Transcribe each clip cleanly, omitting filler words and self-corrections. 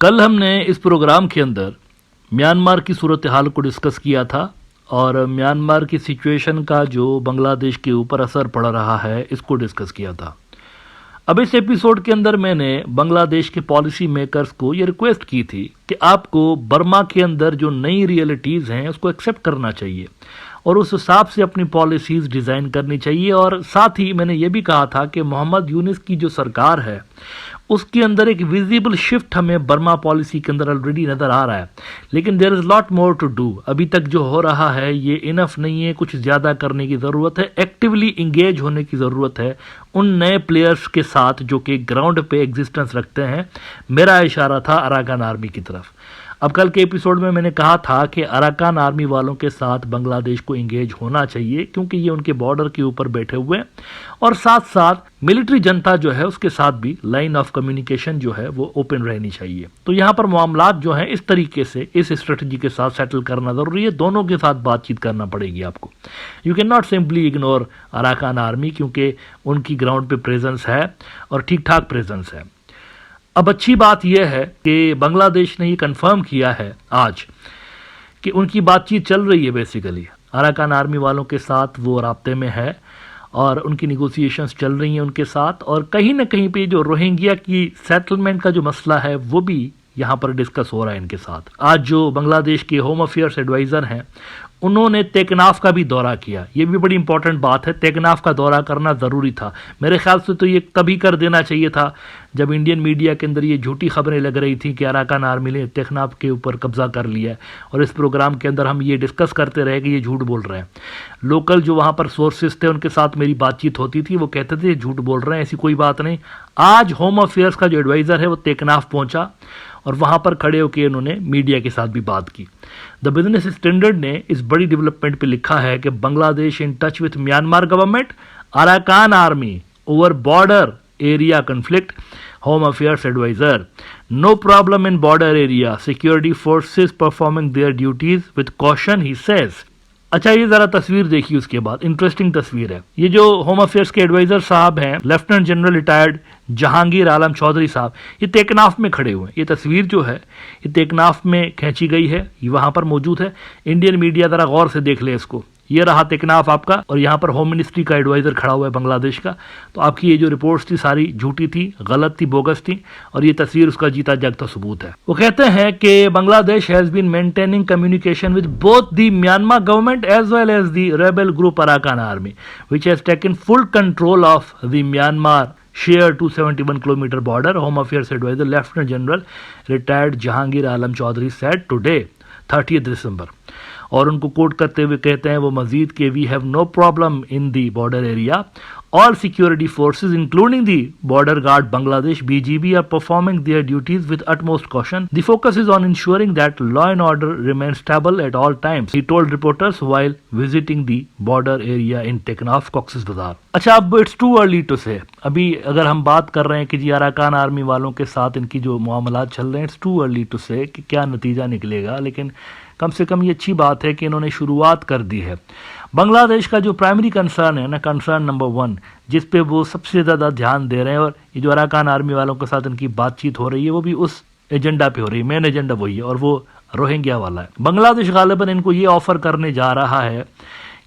कल हमने इस प्रोग्राम के अंदर म्यांमार की सूरत हाल को डिस्कस किया था और म्यांमार की सिचुएशन का जो बांग्लादेश के ऊपर असर पड़ रहा है इसको डिस्कस किया था। अब इस एपिसोड के अंदर मैंने बांग्लादेश के पॉलिसी मेकर्स को ये रिक्वेस्ट की थी कि आपको बर्मा के अंदर जो नई रियलिटीज़ हैं उसको एक्सेप्ट करना चाहिए और उस हिसाब से अपनी पॉलिसीज़ डिज़ाइन करनी चाहिए। और साथ ही मैंने ये भी कहा था कि मोहम्मद यूनिस की जो सरकार है उसके अंदर एक विजिबल शिफ्ट हमें बर्मा पॉलिसी के अंदर ऑलरेडी नज़र आ रहा है, लेकिन there is lot more to do. अभी तक जो हो रहा है ये इनफ नहीं है, कुछ ज़्यादा करने की ज़रूरत है, एक्टिवली इंगेज होने की ज़रूरत है उन नए प्लेयर्स के साथ जो कि ग्राउंड पे एग्जिस्टेंस रखते हैं। मेरा इशारा था अराकान आर्मी की तरफ। अब कल के एपिसोड में मैंने कहा था कि अराकान आर्मी वालों के साथ बांग्लादेश को इंगेज होना चाहिए क्योंकि ये उनके बॉर्डर के ऊपर बैठे हुए हैं और साथ साथ मिलिट्री जनता जो है उसके साथ भी लाइन ऑफ कम्युनिकेशन जो है वो ओपन रहनी चाहिए। तो यहाँ पर मामलात जो हैं इस तरीके से इस स्ट्रेटजी के साथ सेटल करना ज़रूरी है। दोनों के साथ बातचीत करना पड़ेगी आपको। You can not simply ignore Arakan army क्योंकि उनकी ग्राउंड पे प्रेजेंस है और ठीक ठाक प्रेजेंस है। अब अच्छी बात यह है कि बांग्लादेश ने ये कंफर्म किया है आज कि उनकी बातचीत चल रही है। बेसिकली अराकान आर्मी वालों के साथ वो राब्ते में है और उनकी निगोसिएशंस चल रही हैं उनके साथ, और कहीं ना कहीं पे जो रोहिंग्या की सेटलमेंट का जो मसला है वो भी यहाँ पर डिस्कस हो रहा है इनके साथ। आज जो बांग्लादेश के होम अफेयर्स एडवाइज़र हैं उन्होंने तेकनाफ का भी दौरा किया। ये भी बड़ी इंपॉर्टेंट बात है, तेकनाफ का दौरा करना ज़रूरी था। मेरे ख्याल से तो ये तभी कर देना चाहिए था जब इंडियन मीडिया के अंदर ये झूठी खबरें लग रही थी कि अराकान आर्मी ने तेकनाफ के ऊपर कब्जा कर लिया है और इस प्रोग्राम के अंदर हम ये डिस्कस करते रहे कि ये झूठ बोल रहे हैं। लोकल जो वहाँ पर सोर्सेज थे उनके साथ मेरी बातचीत होती थी, वो कहते थे झूठ बोल रहे हैं, ऐसी कोई बात नहीं। आज होम अफेयर्स का जो एडवाइज़र है वो तेकनाफ पहुँचा और वहाँ पर खड़े होकर उन्होंने मीडिया के साथ भी बात की। द बिजनेस स्टैंडर्ड ने इस बड़ी डेवलपमेंट पे लिखा है कि Bangladesh in touch with Myanmar government, Arakan Army over border area conflict, home affairs adviser, no problem in border area, security forces performing their duties with caution, he says. अच्छा, ये जरा तस्वीर देखिए उसके बाद, इंटरेस्टिंग तस्वीर है। ये जो होम अफेयर्स के एडवाइजर साहब हैं lieutenant general retired Jahangir Alam Chaudhary साहब, ये तेकनाफ में खड़े हुए हैं। ये तस्वीर जो है ये तेकनाफ में खींची गई है, ये वहां पर मौजूद है। इंडियन मीडिया जरा गौर से देख ले इसको। ये रहा तेकनाफ आपका और यहाँ पर होम मिनिस्ट्री का एडवाइजर खड़ा हुआ है बांग्लादेश का। तो आपकी ये जो रिपोर्ट्स थी सारी झूठी थी, गलत थी, बोगस थी और ये तस्वीर उसका जीता जागता सबूत है। वो कहते हैं कि Bangladesh has been maintaining communication with both the Myanmar government as well as the rebel group Arakan Army which has taken full control of the Myanmar share 271 kilometre border, home affairs adviser lieutenant general retired Jahangir Alam Chowdhury said today 30 December. और उनको coat करते हुए कहते हैं वो मजीद के we have no problem in the border area, all security forces including the border guard Bangladesh BGB are performing their duties with utmost caution. The focus is on ensuring that law and order remain stable at all times, he told reporters while visiting the border area in Teknaf, Cox's Bazar. अच्छा, अब it's too early to से। अभी अगर हम बात कर रहे हैं कि जी अराकान आर्मी वालों के साथ इनकी जो मामलात चल रहे हैं, इट्स टू अर्ली टू से कि क्या नतीजा निकलेगा, लेकिन कम से कम ये अच्छी बात है कि इन्होंने शुरुआत कर दी है। बांग्लादेश का जो प्राइमरी कंसर्न है ना, कंसर्न नंबर 1 जिस पे वो सबसे ज़्यादा ध्यान दे रहे हैं, और ये जो अराकान आर्मी वालों के साथ इनकी बातचीत हो रही है वो भी उस एजेंडा पे हो रही है। मेन एजेंडा वही है और वो रोहिंग्या वाला है। बांग्लादेश गालिबन इनको ये ऑफर करने जा रहा है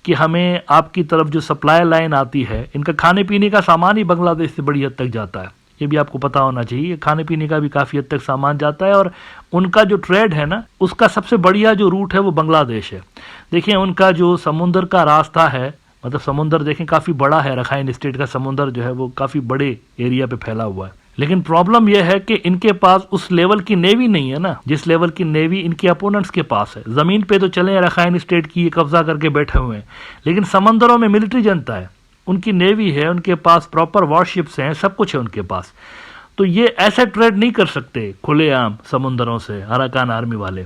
कि हमें आपकी तरफ जो सप्लाई लाइन आती है, इनका खाने पीने का सामान ही बांग्लादेश से बड़ी हद तक जाता है, ये भी आपको पता होना चाहिए। खाने पीने का भी काफ़ी हद तक सामान जाता है और उनका जो ट्रेड है ना उसका सबसे बढ़िया जो रूट है वो बांग्लादेश है। देखिए उनका जो समुंदर का रास्ता है, मतलब समुंदर देखें काफ़ी बड़ा है, रखाइन स्टेट का समुंदर जो है वो काफ़ी बड़े एरिया पे फैला हुआ है। लेकिन प्रॉब्लम यह है कि इनके पास उस लेवल की नेवी नहीं है ना जिस लेवल की नेवी इनके अपोनेंट्स के पास है। ज़मीन पे तो चले रखाइन स्टेट की कब्जा करके बैठे हुए हैं, लेकिन समंदरों में मिलिट्री जनता है, उनकी नेवी है, उनके पास प्रॉपर वॉरशिप्स हैं, सब कुछ है उनके पास। तो ये ऐसे ट्रेड नहीं कर सकते खुलेआम समुंदरों से अराकान आर्मी वाले,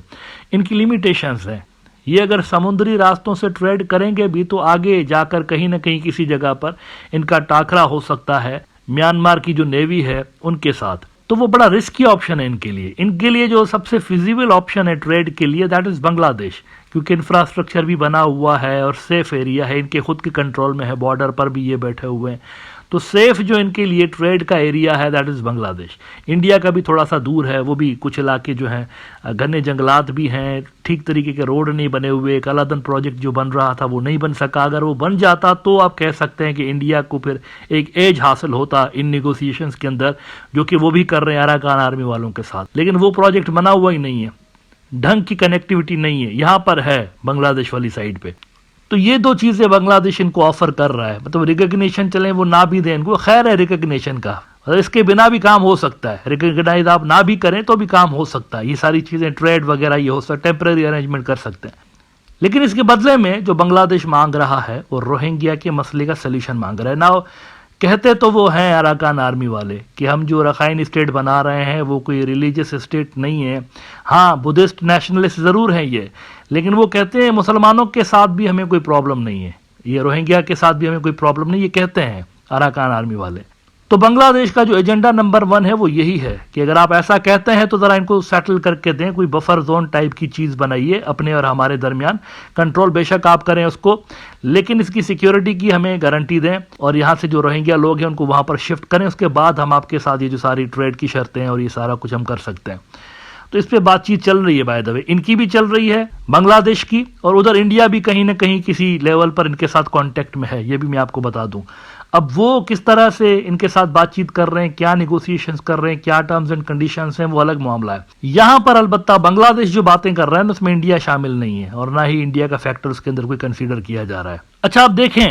इनकी लिमिटेशंस हैं। ये अगर समुद्री रास्तों से ट्रेड करेंगे भी तो आगे जाकर कहीं ना कहीं किसी जगह पर इनका टाकरा हो सकता है म्यांमार की जो नेवी है उनके साथ। तो वो बड़ा रिस्की ऑप्शन है इनके लिए। इनके लिए जो सबसे फिजिबल ऑप्शन है ट्रेड के लिए दैट इज़ बांग्लादेश, क्योंकि इंफ्रास्ट्रक्चर भी बना हुआ है और सेफ एरिया है, इनके खुद के कंट्रोल में है, बॉर्डर पर भी ये बैठे हुए हैं। तो सेफ जो इनके लिए ट्रेड का एरिया है दैट इज़ बांग्लादेश। इंडिया का भी थोड़ा सा दूर है, वो भी कुछ इलाके जो हैं घने जंगलात भी हैं, ठीक तरीके के रोड नहीं बने हुए, कलादन प्रोजेक्ट जो बन रहा था वो नहीं बन सका। अगर वो बन जाता तो आप कह सकते हैं कि इंडिया को फिर एक एज हासिल होता इन निगोसिएशंस के अंदर, जो कि वो भी कर रहे हैं अराकान आर्मी वालों के साथ। लेकिन वो प्रोजेक्ट बना हुआ ही नहीं है, ढंग की कनेक्टिविटी नहीं है, यहाँ पर है बांग्लादेश वाली साइड पे। तो ये दो चीज़ें बांग्लादेश इनको ऑफर कर रहा है, मतलब रिकग्निशन चले वो ना भी दें इनको, खैर है रिकग्निशन का, मतलब इसके बिना भी काम हो सकता है, रिकग्नाइज आप ना भी करें तो भी काम हो सकता है। ये सारी चीज़ें ट्रेड वगैरह ये हो सकता है, टेम्परेरी अरेंजमेंट कर सकते हैं। लेकिन इसके बदले में जो बांग्लादेश मांग रहा है वो रोहिंग्या के मसले का सलूशन मांग रहा है ना। कहते तो वो हैं अराकान आर्मी वाले कि हम जो रखाइन स्टेट बना रहे हैं वो कोई रिलीजियस स्टेट नहीं है, हाँ बुद्धिस्ट नेशनलिस्ट ज़रूर हैं ये, लेकिन वो कहते हैं मुसलमानों के साथ भी हमें कोई प्रॉब्लम नहीं है, ये रोहिंग्या के साथ भी हमें कोई प्रॉब्लम नहीं, ये कहते हैं अराकान आर्मी वाले। तो बांग्लादेश का जो एजेंडा नंबर 1 है वो यही है कि अगर आप ऐसा कहते हैं तो ज़रा इनको सेटल करके दें, कोई बफर जोन टाइप की चीज़ बनाइए अपने और हमारे दरमियान, कंट्रोल बेशक आप करें उसको, लेकिन इसकी सिक्योरिटी की हमें गारंटी दें और यहाँ से जो रोहिंग्या लोग हैं उनको वहाँ पर शिफ्ट करें, उसके बाद हम आपके साथ ये जो सारी ट्रेड की शर्तें हैं और ये सारा कुछ हम कर सकते हैं। तो इस पे बातचीत चल रही है, बाय द वे इनकी भी चल रही है बांग्लादेश की, और उधर इंडिया भी कहीं ना कहीं किसी लेवल पर इनके साथ कांटेक्ट में है, ये भी मैं आपको बता दूं। अब वो किस तरह से इनके साथ बातचीत कर रहे हैं, क्या निगोसिएशंस कर रहे हैं, क्या टर्म्स एंड कंडीशंस हैं, वो अलग मामला है। यहां पर अलबत्ता बांग्लादेश जो बातें कर रहा है उसमें इंडिया शामिल नहीं है और ना ही इंडिया का फैक्टर उसके अंदर कोई कंसीडर किया जा रहा है। अच्छा आप देखें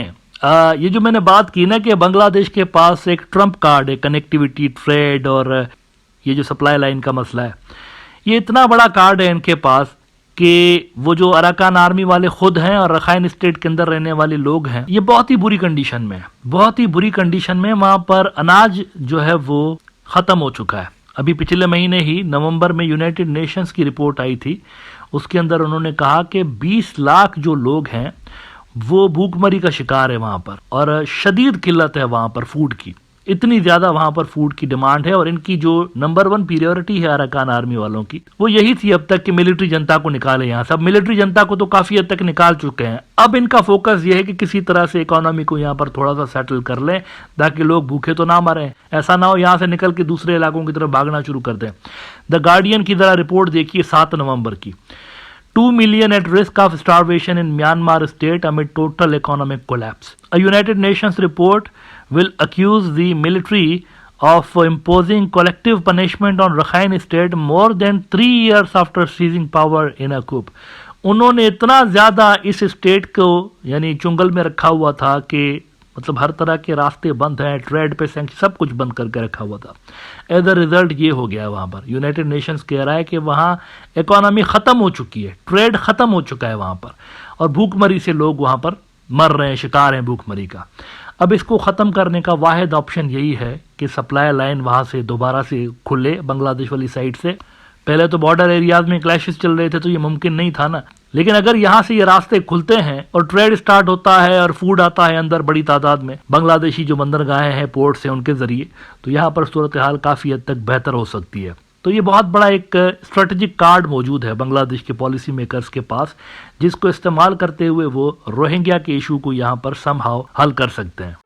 ये जो मैंने बात की ना कि बांग्लादेश के पास एक ट्रम्प कार्ड है, कनेक्टिविटी, ट्रेड और ये जो सप्लाई लाइन का मसला है, ये इतना बड़ा कार्ड है इनके पास कि वो जो अराकान आर्मी वाले खुद हैं और रखाइन स्टेट के अंदर रहने वाले लोग हैं, ये बहुत ही बुरी कंडीशन में है, बहुत ही बुरी कंडीशन में। वहां पर अनाज जो है वो खत्म हो चुका है। अभी पिछले महीने ही नवंबर में यूनाइटेड नेशंस की रिपोर्ट आई थी, उसके अंदर उन्होंने कहा कि 20 लाख जो लोग हैं वो भूखमरी का शिकार है वहां पर, और शदीद किल्लत है वहां पर फूड की, इतनी ज्यादा वहां पर फूड की डिमांड है। और इनकी जो नंबर 1 प्रायोरिटी है अराकान आर्मी वालों की वो यही थी अब तक कि मिलिट्री जनता को निकाले यहाँ से। अब मिलिट्री जनता को तो काफी हद तक निकाल चुके हैं, अब इनका फोकस ये है कि किसी तरह से इकोनॉमी को यहाँ पर थोड़ा सा सेटल कर लें ताकि लोग भूखे तो ना मरें, ऐसा ना हो यहाँ से निकल के दूसरे इलाकों की तरफ भागना शुरू कर दें। द गार्डियन की जरा रिपोर्ट देखिए 7 नवंबर की, 2 million at risk of starvation in Myanmar state amid total economic collapse. A United Nations report will accuse the military of imposing collective punishment on Rakhine state more than 3 years after seizing power in a coup. उन्होंने इतना ज़्यादा इस state को यानी चुंगल में रखा हुआ था कि मतलब हर तरह के रास्ते बंद हैं, ट्रेड पे सैंक्शन सब कुछ बंद करके रखा हुआ था। एज अ रिजल्ट ये हो गया वहाँ पर, यूनाइटेड नेशंस कह रहा है कि वहाँ इकोनॉमी ख़त्म हो चुकी है, ट्रेड ख़त्म हो चुका है वहाँ पर, और भूखमरी से लोग वहाँ पर मर रहे हैं, शिकार हैं भूखमरी का। अब इसको ख़त्म करने का वाहिद ऑप्शन यही है कि सप्लाई लाइन वहाँ से दोबारा से खुले बांग्लादेश वाली साइड से। पहले तो बॉर्डर एरियाज में क्लैशेस चल रहे थे तो ये मुमकिन नहीं था ना, लेकिन अगर यहाँ से ये रास्ते खुलते हैं और ट्रेड स्टार्ट होता है और फूड आता है अंदर बड़ी तादाद में, बांग्लादेशी जो बंदरगाहें हैं पोर्ट्स हैं उनके जरिए, तो यहाँ पर सूरत हाल काफ़ी हद तक बेहतर हो सकती है। तो ये बहुत बड़ा एक स्ट्रेटेजिक कार्ड मौजूद है बांग्लादेश के पॉलिसी मेकर्स के पास, जिसको इस्तेमाल करते हुए वो रोहिंग्या के इशू को यहाँ पर समहाउ हल कर सकते हैं।